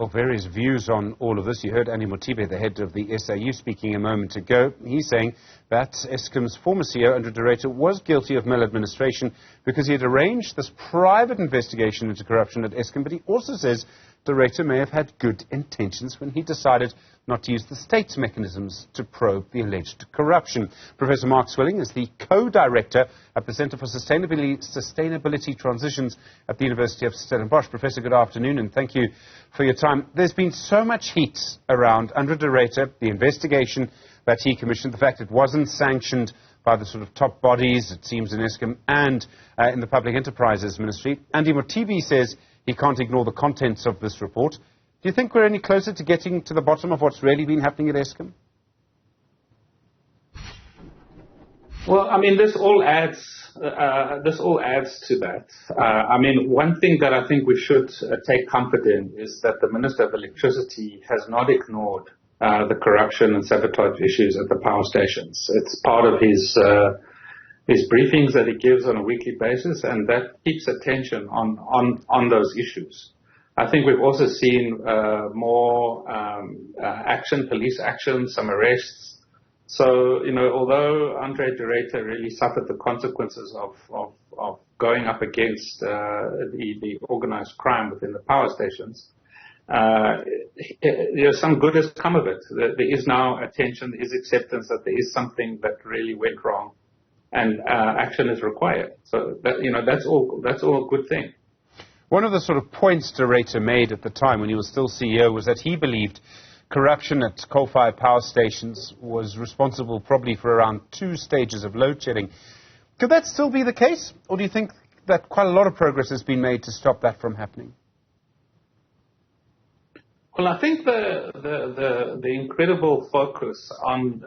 Well, various views on all of this. You heard Andy Motibe, the head of the SAU, speaking a moment ago. He's saying that Eskom's former CEO, Andre de Ruyter, was guilty of maladministration because he had arranged this private investigation into corruption at Eskom, but he also says de Ruyter may have had good intentions when he decided not to use the state's mechanisms to probe the alleged corruption. Professor Mark Swilling is the co-director at the Centre for Sustainability Transitions at the University of Stellenbosch. Professor, good afternoon, and thank you for your time. There's been so much heat around Andre de Ruyter, the investigation that he commissioned, the fact it wasn't sanctioned by the sort of top bodies, it seems, in Eskom and in the Public Enterprises Ministry. Andy Motibe says he can't ignore the contents of this report. Do you think we're any closer to getting to the bottom of what's really been happening at Eskom? Well, I mean, this all adds to that. I mean, one thing that I think we should take comfort in is that the Minister of Electricity has not ignored the corruption and sabotage issues at the power stations. It's part of his briefings that he gives on a weekly basis, and that keeps attention on those issues. I think we've also seen more action, police action, some arrests. So, you know, although Andre de Ruyter really suffered the consequences of going up against the organized crime within the power stations, some good has come of it. There is now attention, there is acceptance that there is something that really went wrong, and action is required. So, that's all a good thing. One of the sort of points de Ruyter made at the time when he was still CEO was that he believed corruption at coal-fired power stations was responsible probably for around 2 stages of load shedding. Could that still be the case? Or do you think that quite a lot of progress has been made to stop that from happening? Well, I think the incredible focus on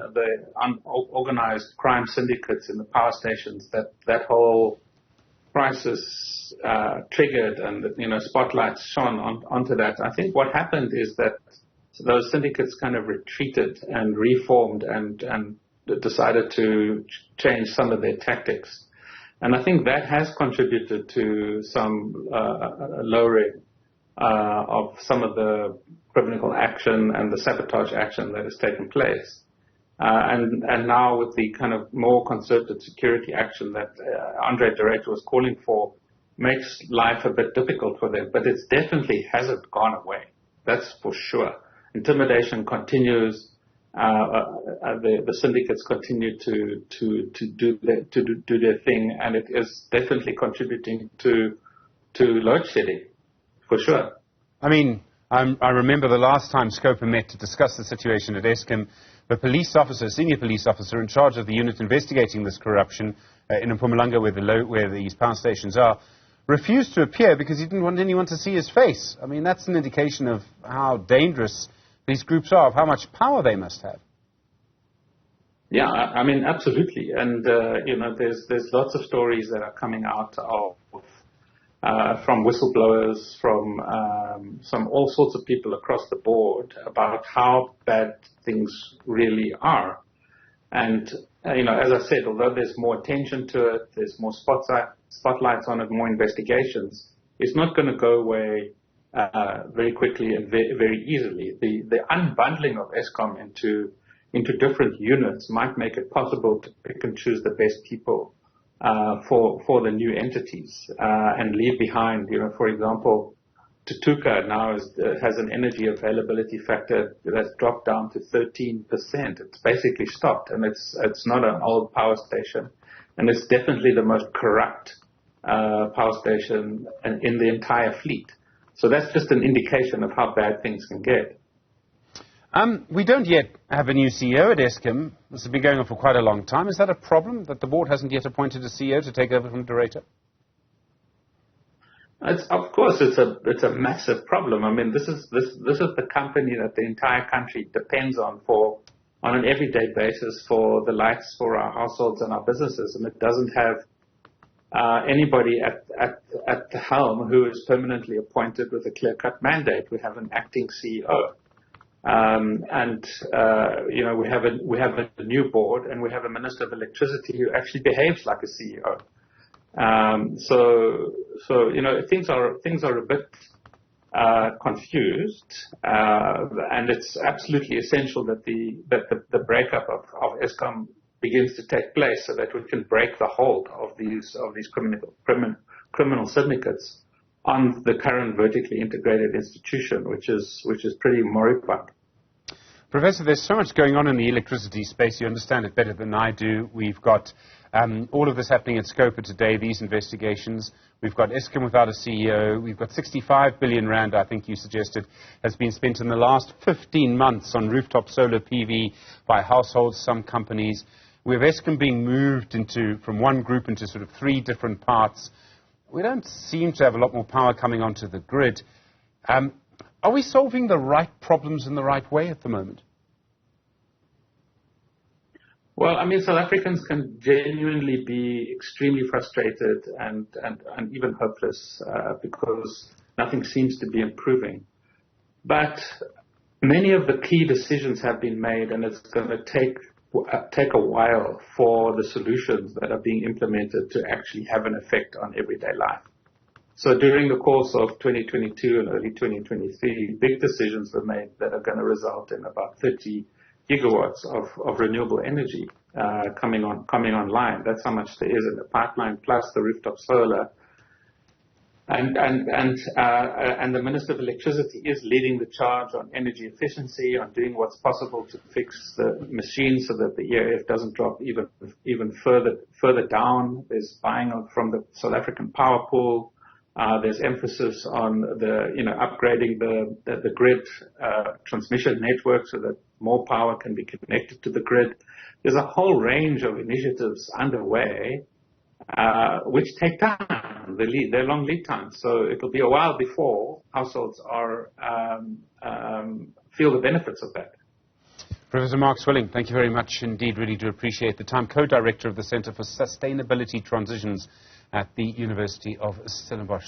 organized crime syndicates in the power stations, that whole crisis triggered, and spotlights shone onto that. I think what happened is that those syndicates kind of retreated and reformed and decided to change some of their tactics, and I think that has contributed to some lowering of some of the criminal action and the sabotage action that has taken place. And now with the kind of more concerted security action that Andre de Ruyter was calling for, makes life a bit difficult for them. But it definitely hasn't gone away. That's for sure. Intimidation continues. The syndicates continue to do their thing, and it is definitely contributing to load shedding, for sure. I mean, I remember the last time Scopa met to discuss the situation at Eskom, the police officer, senior police officer in charge of the unit investigating this corruption in Mpumalanga, where these power stations are, refused to appear because he didn't want anyone to see his face. I mean, that's an indication of how dangerous these groups are, of how much power they must have. Yeah, I mean, absolutely. And, there's lots of stories that are coming out from whistleblowers, from all sorts of people across the board about how bad things really are. And, as I said, although there's more attention to it, there's more spotlights on it, more investigations, it's not going to go away very quickly and very easily. The unbundling of Eskom into different units might make it possible to pick and choose the best people for the new entities and leave behind, for example, Tutuka now has an energy availability factor that's dropped down to 13%. It's basically stopped, and it's not an old power station, and it's definitely the most corrupt power station in the entire fleet. So that's just an indication of how bad things can get. We don't yet have a new CEO at Eskom. This has been going on for quite a long time. Is that a problem, that the board hasn't yet appointed a CEO to take over from de Ruyter? Of course, it's a massive problem. I mean, this is the company that the entire country depends on an everyday basis for the lights for our households and our businesses, and it doesn't have anybody at the helm who is permanently appointed with a clear-cut mandate. We have an acting CEO. We have a new board, and we have a Minister of Electricity who actually behaves like a CEO. Things are a bit confused, and it's absolutely essential that the breakup of Eskom begins to take place so that we can break the hold of these criminal syndicates on the current vertically integrated institution, which is pretty moribund. Professor, there's so much going on in the electricity space. You understand it better than I do. We've got all of this happening at Scopa today, these investigations. We've got Eskom without a CEO. We've got 65 billion rand, I think you suggested, has been spent in the last 15 months on rooftop solar PV by households, some companies. We have Eskom being moved from one group into sort of 3 different parts. We don't seem to have a lot more power coming onto the grid. Are we solving the right problems in the right way at the moment? Well, I mean, South Africans can genuinely be extremely frustrated and even hopeless because nothing seems to be improving. But many of the key decisions have been made, and it's going to take a while for the solutions that are being implemented to actually have an effect on everyday life. So during the course of 2022 and early 2023, big decisions were made that are going to result in about 30 gigawatts of renewable energy coming online. That's how much there is in the pipeline, plus the rooftop solar. And the Minister of Electricity is leading the charge on energy efficiency, on doing what's possible to fix the machines so that the EAF doesn't drop even further down. There's buying from the South African power pool. There's emphasis on upgrading the grid transmission network so that more power can be connected to the grid. There's a whole range of initiatives underway which take time. They're long lead times, so it'll be a while before households feel the benefits of that. Professor Mark Swilling, thank you very much indeed. Really do appreciate the time. Co-director of the Centre for Sustainability Transitions at the University of Stellenbosch.